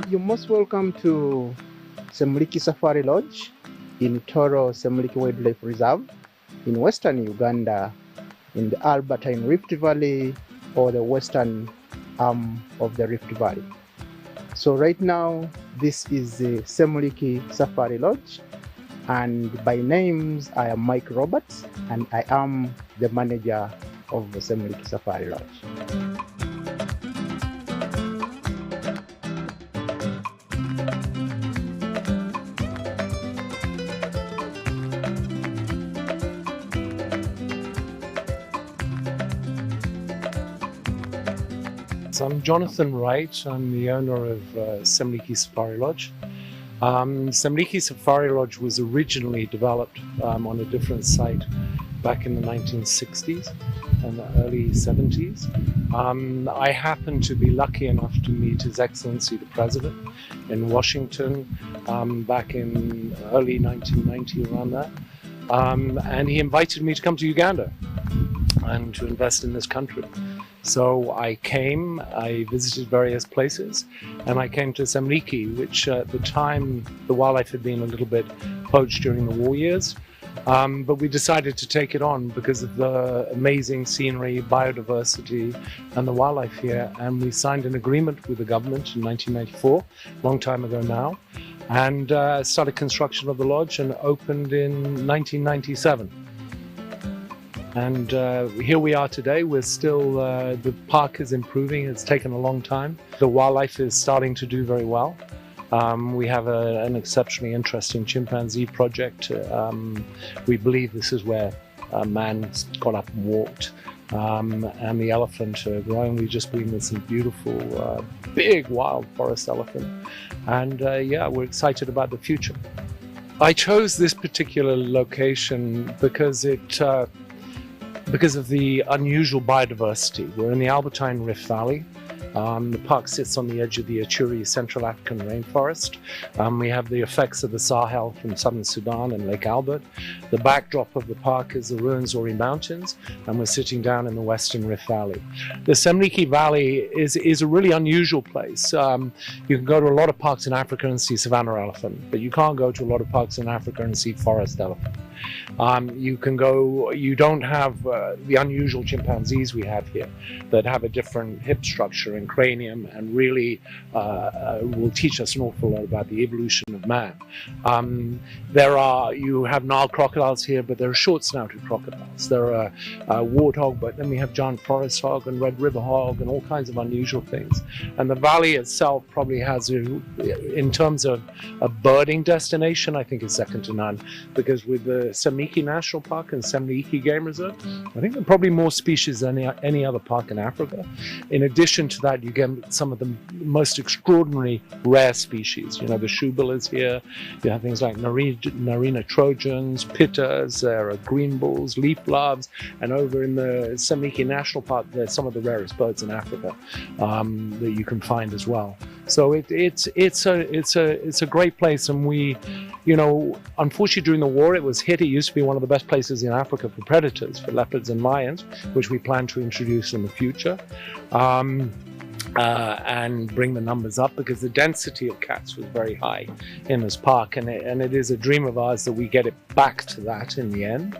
You're most welcome to Semliki Safari Lodge in Toro Semliki Wildlife Reserve in western Uganda, in the Albertine Rift Valley or the western arm of the Rift Valley. So right now, this is the Semliki Safari Lodge, and by names, I am Mike Roberts, and I am the manager of the Semliki Safari Lodge. So I'm Jonathan Wright. I'm the owner of Semliki Safari Lodge. Semliki Safari Lodge was originally developed on a different site back in the 1960s and the early 70s. I happened to be lucky enough to meet His Excellency the President in Washington back in early 1990, around that. And he invited me to come to Uganda and to invest in this country. So I came, I visited various places, and I came to Semliki, which at the time the wildlife had been a little bit poached during the war years. But we decided to take it on because of the amazing scenery, biodiversity, and the wildlife here. And we signed an agreement with the government in 1994, a long time ago now, and started construction of the lodge and opened in 1997. And here we are today. We're still, the park is improving. It's taken a long time. The wildlife is starting to do very well. We have an exceptionally interesting chimpanzee project. We believe this is where man got up and walked. And the elephant are growing. We've just been with some beautiful, big wild forest elephant. And yeah, we're excited about the future. I chose this particular location because because of the unusual biodiversity. We're in the Albertine Rift Valley. The park sits on the edge of the Achuri Central African rainforest. We have the effects of the Sahel from southern Sudan and Lake Albert. The backdrop of the park is the Ruwenzori Mountains, and we're sitting down in the western Rift Valley. The Semliki Valley is a really unusual place. You can go to a lot of parks in Africa and see savanna elephant, but you can't go to a lot of parks in Africa and see forest elephant. You don't have the unusual chimpanzees we have here that have a different hip structure and cranium and really will teach us an awful lot about the evolution of man. You have Nile crocodiles here, but there are short-snouted crocodiles. There are warthog, but then we have giant forest hog and red river hog and all kinds of unusual things. And the valley itself probably has, in terms of a birding destination, I think is second to none, because with the Semliki National Park and Semliki Game Reserve, I think there are probably more species than any other park in Africa. In addition to that, you get some of the most extraordinary rare species. You know, the shoebill is here. You have things like Narina trojans, pittas, there are green bulls, leaf loves, and over in the Semliki National Park, there's some of the rarest birds in Africa that you can find as well. So it's a great place, and we, you know, unfortunately during the war it was hit. It used to be one of the best places in Africa for predators, for leopards and lions, which we plan to introduce in the future. And bring the numbers up because the density of cats was very high in this park, and it is a dream of ours that we get it back to that in the end.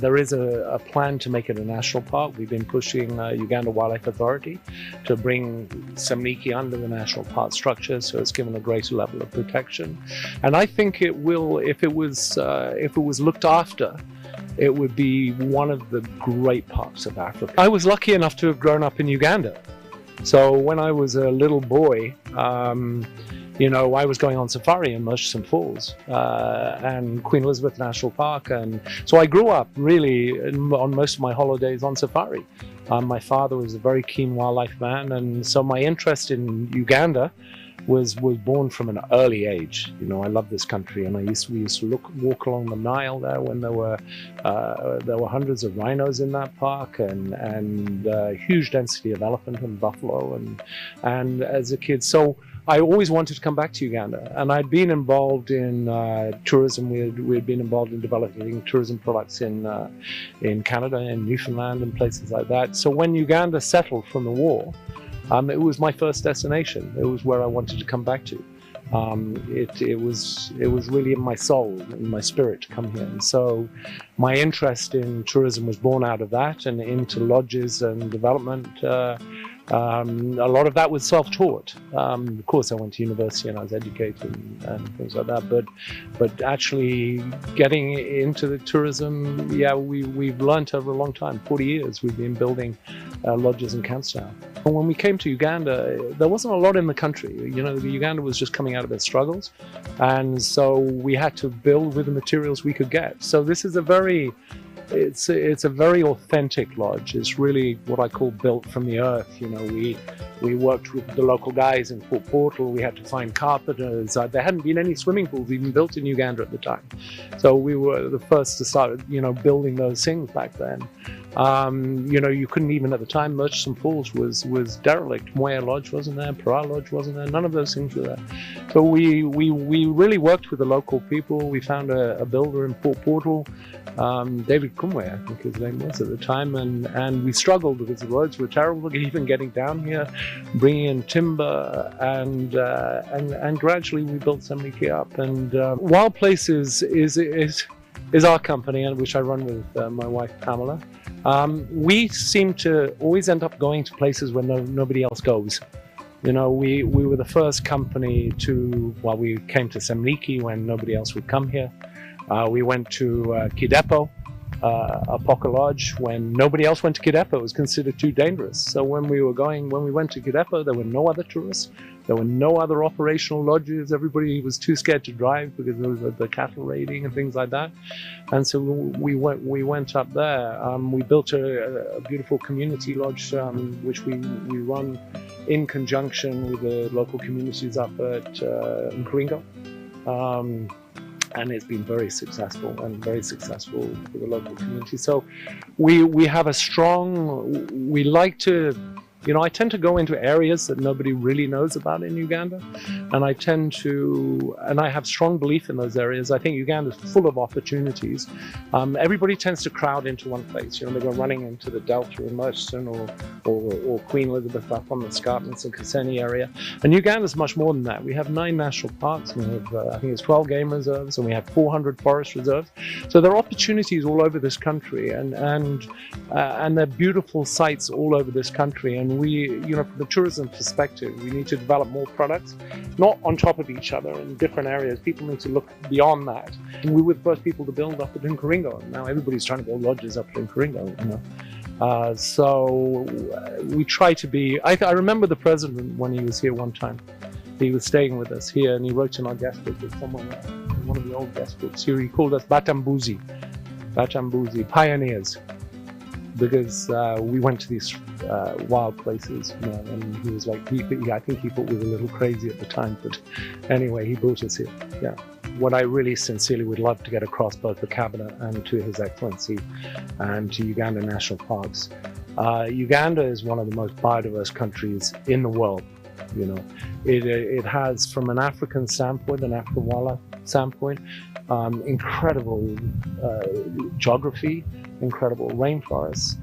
There is a plan to make it a national park. We've been pushing Uganda Wildlife Authority to bring Semliki under the national park structure, so it's given a greater level of protection. And I think it will, if it was looked after, it would be one of the great parks of Africa. I was lucky enough to have grown up in Uganda. So when I was a little boy, you know, I was going on safari in Murchison Falls and Queen Elizabeth National Park. And so I grew up really on most of my holidays on safari. My father was a very keen wildlife man, and so my interest in Uganda was born from an early age. You know, I love this country, and we used to walk along the Nile there when there were hundreds of rhinos in that park, and huge density of elephant and buffalo, and as a kid. So I always wanted to come back to Uganda, and I'd been involved in tourism. We had been involved in developing tourism products in Canada and Newfoundland and places like that. So when Uganda settled from the war, It was my first destination. It was where I wanted to come back to. It was really in my soul, in my spirit to come here. And so my interest in tourism was born out of that, and into lodges and development. A lot of that was self-taught. Of course, I went to university and I was educated and things like that. But actually getting into the tourism, yeah, we've learned over a long time. 40 years we've been building lodges and camps now. And when we came to Uganda, there wasn't a lot in the country. You know, Uganda was just coming out of its struggles, and so we had to build with the materials we could get. So this is a very it's a very authentic lodge. It's really what I call built from the earth. You know, we worked with the local guys in Port Portal. We had to find carpenters. There hadn't been any swimming pools even built in Uganda at the time, so we were the first to start, you know, building those things back then. You know, you couldn't even at the time. Murchison Falls was derelict. Moya Lodge wasn't there. Para Lodge wasn't there. None of those things were there. So we really worked with the local people. We found a builder in Port Portal, David Kumwe, I think his name was at the time, and we struggled because the roads were terrible, even getting down here, bringing in timber, and gradually we built Semliki up. And Wild Places is our company, and which I run with my wife Pamela. We seem to always end up going to places where nobody else goes. You know, we were the first company to, well, we came to Semliki when nobody else would come here. We went to Kidepo, Apoka Lodge, when nobody else went to Kidepo. It was considered too dangerous. So when we went to Kidepo, there were no other tourists. There were no other operational lodges. Everybody was too scared to drive because there was the cattle raiding and things like that. And so we went up there. We built a beautiful community lodge, which we run in conjunction with the local communities up at Nkuringo. And it's been very successful for the local community. So we have a strong, we like to, you know, I tend to go into areas that nobody really knows about in Uganda, and I have strong belief in those areas. I think Uganda is full of opportunities. Everybody tends to crowd into one place. You know, they go running into the Delta in Murchison or Queen Elizabeth up on the Escarpments and Kaseni area. And Uganda is much more than that. We have 9 national parks. We have, I think it's 12 game reserves, and we have 400 forest reserves. So there are opportunities all over this country, and there are beautiful sites all over this country. And we, you know, from the tourism perspective, we need to develop more products, not on top of each other in different areas. People need to look beyond that. And we were the first people to build up at Nkuringo. Now everybody's trying to build lodges up at Nkuringo, you know. So we try to be, I remember the president when he was here one time. He was staying with us here, and he wrote in our guest book, it's somewhere in one of the old guest books here, he called us Batambuzi, pioneers. Because we went to these wild places, you know, and he was like, I think he thought we were a little crazy at the time, but anyway, he brought us here. Yeah. What I really sincerely would love to get across both the cabinet and to His Excellency and to Uganda National Parks. Uganda is one of the most biodiverse countries in the world. You know, it has, from an African standpoint, an African wildlife standpoint, incredible geography, incredible rainforests,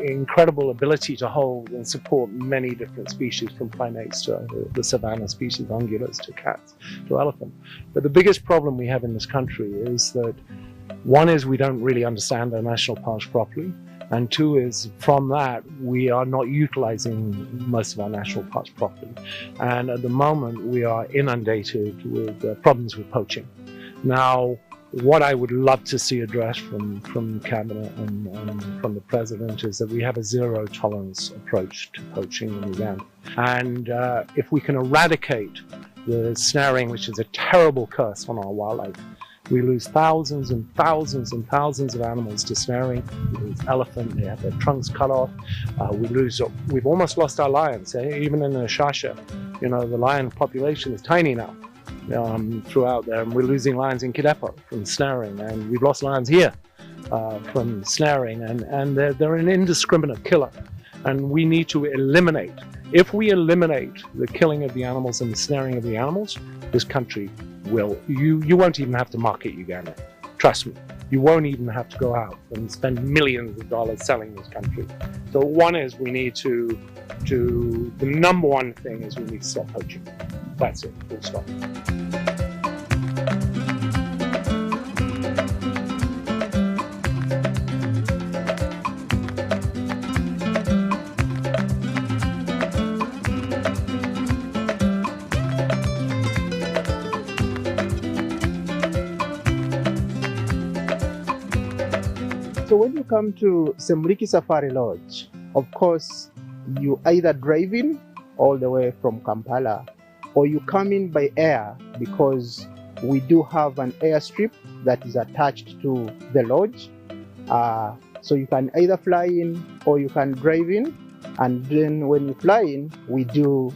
incredible ability to hold and support many different species, from primates to the savanna species, ungulates to cats to elephant. But the biggest problem we have in this country is that, one is we don't really understand our national parks properly, and 2 is, from that, we are not utilizing most of our national parks properly. And at the moment, we are inundated with problems with poaching. Now, what I would love to see addressed from Cabinet and from the President is that we have a zero tolerance approach to poaching in Uganda. And if we can eradicate the snaring, which is a terrible curse on our wildlife, we lose thousands and thousands and thousands of animals to snaring. We lose elephant, they have their trunks cut off. We've almost lost our lions. Even in Ashasha, you know, the lion population is tiny now. Throughout there, and we're losing lions in Kidepo from snaring, and we've lost lions here from snaring, and they're an indiscriminate killer, and we need to eliminate. If we eliminate the killing of the animals and the snaring of the animals, this country will, you won't even have to market Uganda. Trust me, you won't even have to go out and spend millions of dollars selling this country. So one is we need to the number one thing is we need to stop poaching. That's it, full stop. So when you come to Semliki Safari Lodge, of course, you either drive in all the way from Kampala, or you come in by air, because we do have an airstrip that is attached to the lodge. So you can either fly in or you can drive in, and then when you fly in, we do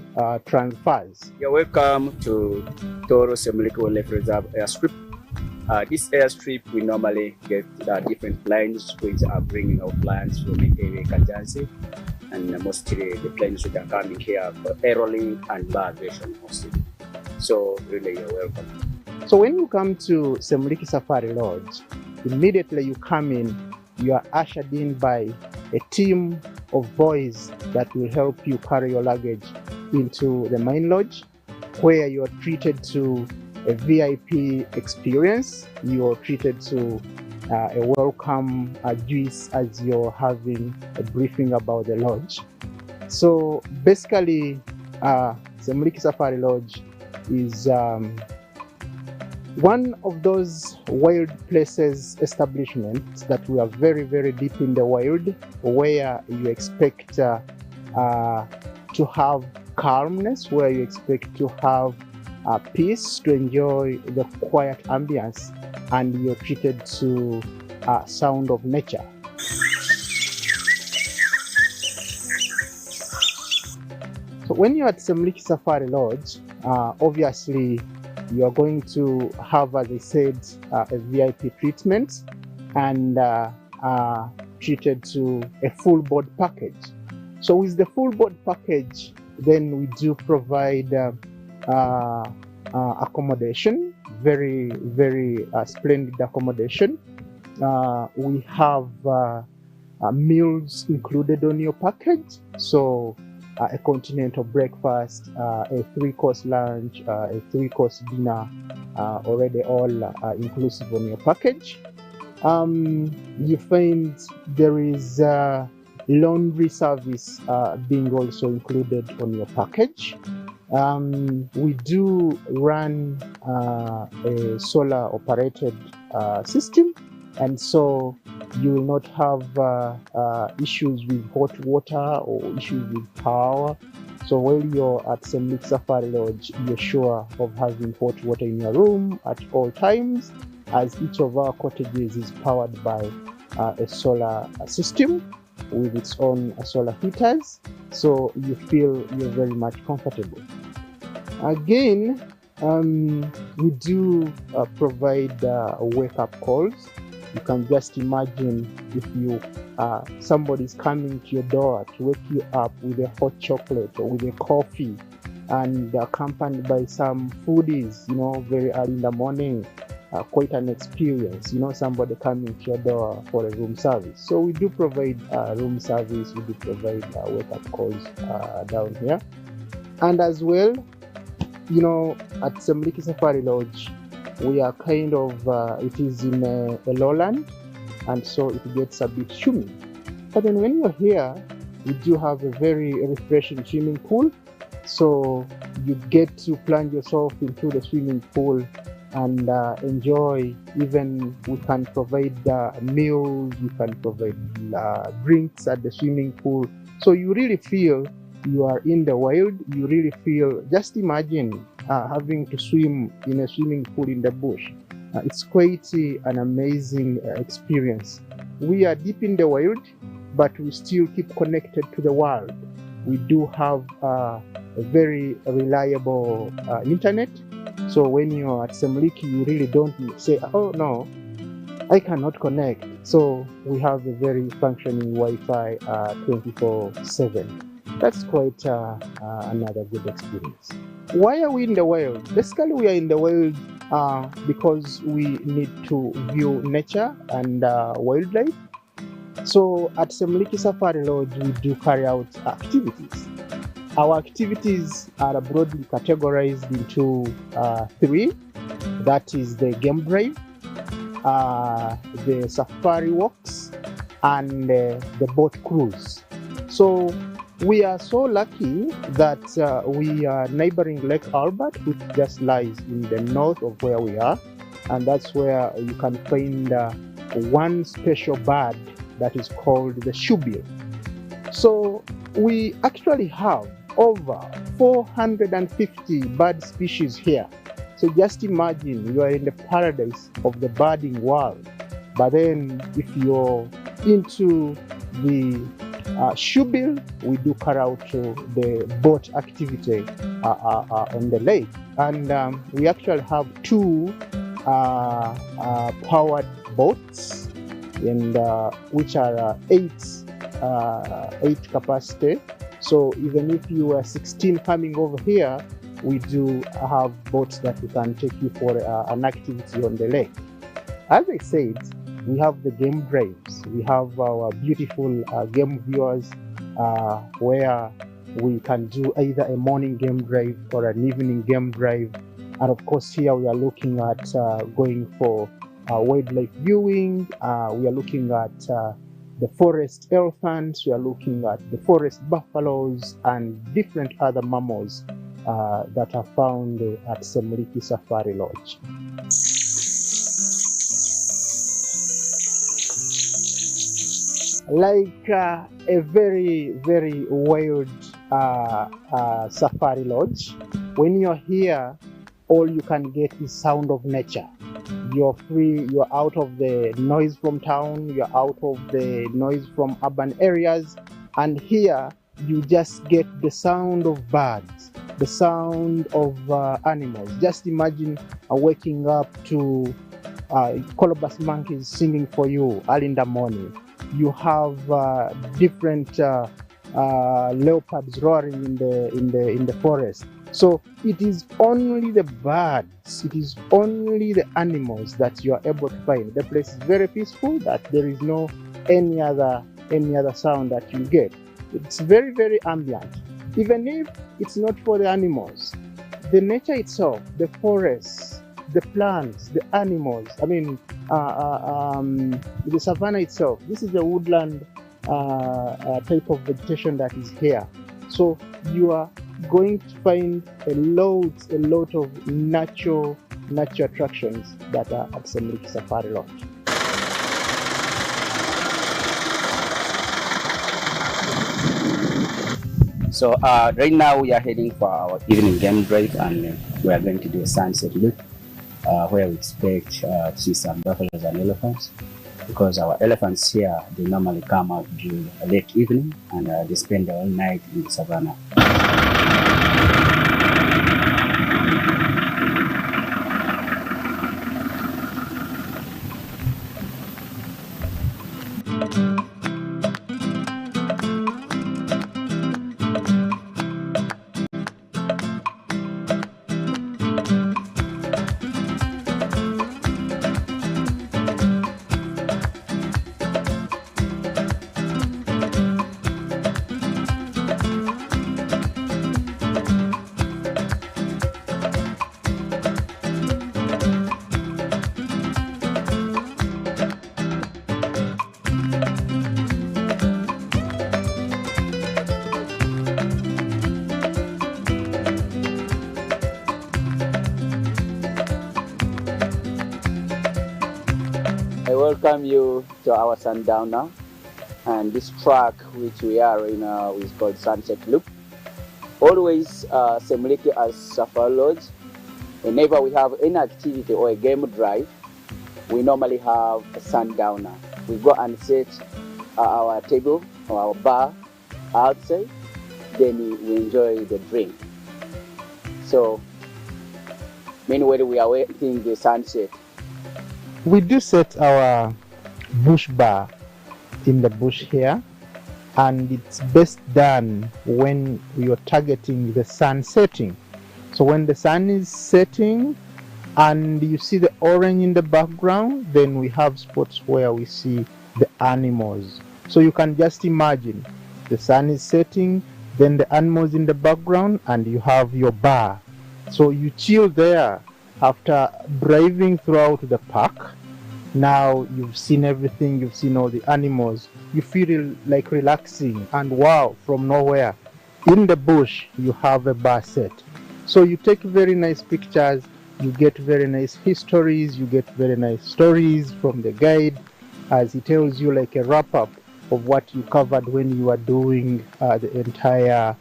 transfers. You're welcome to Toro Semliki Wildlife Reserve airstrip. This airstrip, we normally get different planes which are bringing our clients from the area Kajansi, and mostly the planes which are coming here for aerolink and migration mostly. So really, you're welcome. So when you come to Semliki Safari Lodge, immediately you come in, you are ushered in by a team of boys that will help you carry your luggage into the main lodge, where you are treated to a VIP experience. You are treated to a welcome juice as you're having a briefing about the lodge. So basically, Semliki Safari Lodge is one of those wild places, establishments that we are very, very deep in the wild, where you expect to have calmness, where you expect to have peace, to enjoy the quiet ambience, and you're treated to sound of nature. So when you're at Semliki Safari Lodge, obviously you are going to have, as I said, a VIP treatment, and treated to a full board package. So with the full board package, then we do provide accommodation, very, very splendid accommodation. We have meals included on your package. So a continental breakfast, a 3-course lunch, a 3-course dinner, already all inclusive on your package. You find there is laundry service being also included on your package. We do run a solar operated system, and so you will not have issues with hot water or issues with power. So while you're at Semliki Safari Lodge, you're sure of having hot water in your room at all times, as each of our cottages is powered by a solar system with its own solar heaters, so you feel you're very much comfortable. Again, we do provide wake-up calls. You can just imagine if somebody's coming to your door to wake you up with a hot chocolate or with a coffee, and accompanied by some foodies, very early in the morning. Quite an experience, somebody coming to your door for a room service. So we do provide room service, we do provide wake-up calls down here. And as well, at Semliki Safari Lodge, we are kind of, it is in a lowland, and so it gets a bit humid. But then when you're here, we do have a very refreshing swimming pool. So you get to plunge yourself into the swimming pool and enjoy. Even we can provide meals, we can provide drinks at the swimming pool. So you really feel you are in the wild. You really feel, just imagine having to swim in a swimming pool in the bush. It's quite an amazing experience. We are deep in the wild, but we still keep connected to the world. We do have a very reliable internet. So when you're at Semliki, you really don't say, oh no, I cannot connect. So we have a very functioning Wi-Fi 24/7. That's quite another good experience. Why are we in the wild? Basically, we are in the wild because we need to view nature and wildlife. So at Semliki Safari Lodge, we do carry out activities. Our activities are broadly categorized into three. That is the game drive, the safari walks, and the boat cruise. So we are so lucky that we are neighboring Lake Albert, which just lies in the north of where we are, and that's where you can find one special bird that is called the shoebill. So we actually have over 450 bird species here. So just imagine you are in the paradise of the birding world. But then if you're into the shoebill, we do carry out the boat activity on the lake. And we actually have two powered boats, and which are eight capacity. So even if you are 16 coming over here, we do have boats that we can take you for an activity on the lake. As I said, we have the game drives. We have our beautiful game viewers where we can do either a morning game drive or an evening game drive. And of course, here we are looking at going for wildlife viewing. We are looking at the forest elephants. We are looking at the forest buffaloes and different other mammals that are found at Semliki Safari Lodge. Like a very, very wild safari lodge, when you're here, all you can get is sound of nature. You're free, you're out of the noise from town, you're out of the noise from urban areas, and here you just get the sound of birds, the sound of animals. Just imagine waking up to colobus monkeys singing for you early in the morning. You have different leopards roaring in the forest. So it is only the birds, it is only the animals that you are able to find. The place is very peaceful, that there is no any other sound that you get. It's very, very ambient. Even if it's not for the animals, the nature itself, the forests, the plants, the animals, the savanna itself, this is a woodland type of vegetation that is here. So you are going to find a lot of natural attractions that are at Semliki Safari Lodge. So right now we are heading for our evening game drive, and we are going to do a sunset look where we expect to see some buffaloes and elephants, because our elephants here, they normally come out during a late evening, and they spend the whole night in the savannah. I welcome you to our sundowner, and this track which we are in is called Sunset Loop. Always Semliki as Safari Lodge, whenever we have any activity or a game drive, we normally have a sundowner. We go and set our table or our bar outside, then we enjoy the drink. So meanwhile we are waiting the sunset. We do set our bush bar in the bush here, and it's best done when you're targeting the sun setting. So when the sun is setting and you see the orange in the background, then we have spots where we see the animals. So you can just imagine the sun is setting, then the animals in the background, and you have your bar. So you chill there after driving throughout the park. Now you've seen everything, you've seen all the animals, you feel like relaxing, and wow, from nowhere, in the bush, you have a bar set. So you take very nice pictures, you get very nice histories, you get very nice stories from the guide as he tells you like a wrap up of what you covered when you are doing the entire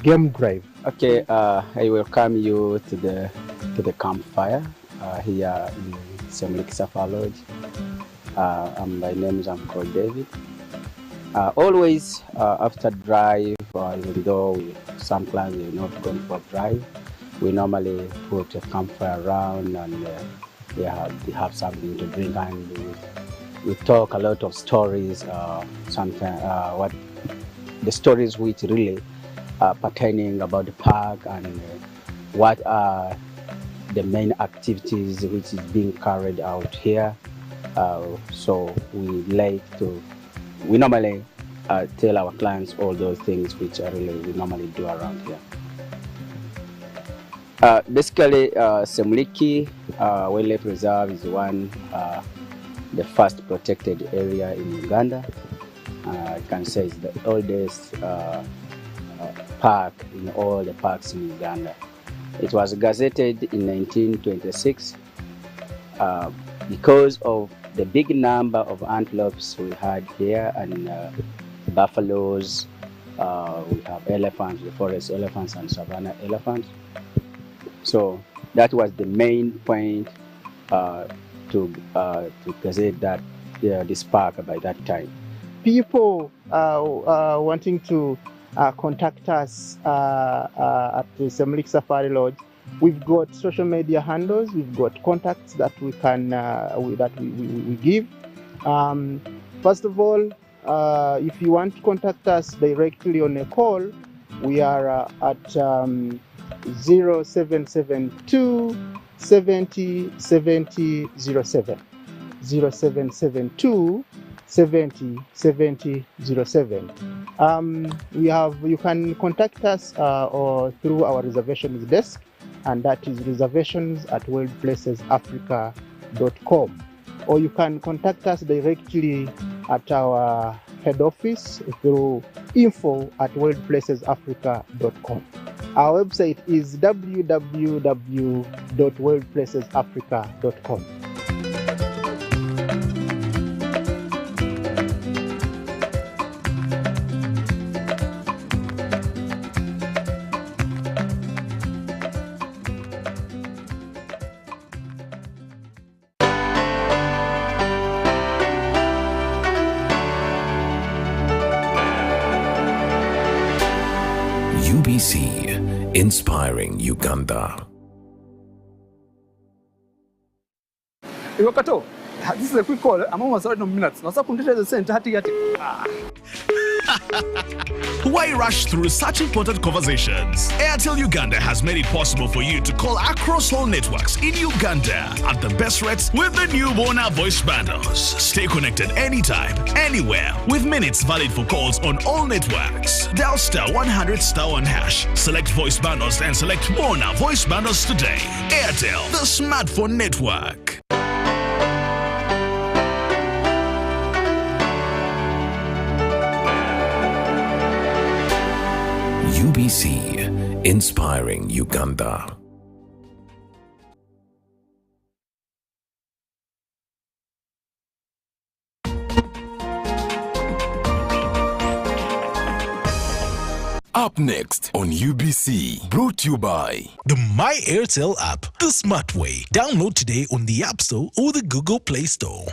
game drive. Okay, I welcome you to the campfire here in Semliki Safari Lodge. My name is Uncle David. Always after drive, even though some clients are not going for drive, we normally put a campfire around and they have something to drink, and we talk a lot of stories. Sometimes what the stories which really pertaining about the park and what are the main activities which is being carried out here. So we normally tell our clients all those things which are really we normally do around here. Basically, Semliki Wildlife Reserve is the first protected area in Uganda. I can say it's the oldest park in all the parks in Uganda. It was gazetted in 1926 because of the big number of antelopes we had here, and buffaloes, we have elephants, the forest elephants and savanna elephants. So that was the main point to gazette that this park by that time. People wanting to contact us at the Semliki Safari Lodge, we've got social media handles, we've got contacts that we can we give. First of all, if you want to contact us directly on a call, we are at 0772 70 70 07. 0772 70 70 07. You can contact us or through our reservations desk, and that is reservations@wildplacesafrica.com, or you can contact us directly at our head office through info@wildplacesafrica.com. Our website is www.wildplacesafrica.com. UBC, inspiring Uganda. Iwakato, this is a quick call. I'm almost out of minutes. Now, so the center. Why rush through such important conversations? Airtel Uganda has made it possible for you to call across all networks in Uganda at the best rates with the new Bona voice bundles. Stay connected anytime, anywhere, with minutes valid for calls on all networks. Dial *100*1#. Select voice bundles and select Bona voice bundles today. Airtel, the smartphone network. UBC, inspiring Uganda. Up next on UBC, brought to you by the My Airtel app, the smart way. Download today on the App Store or the Google Play Store.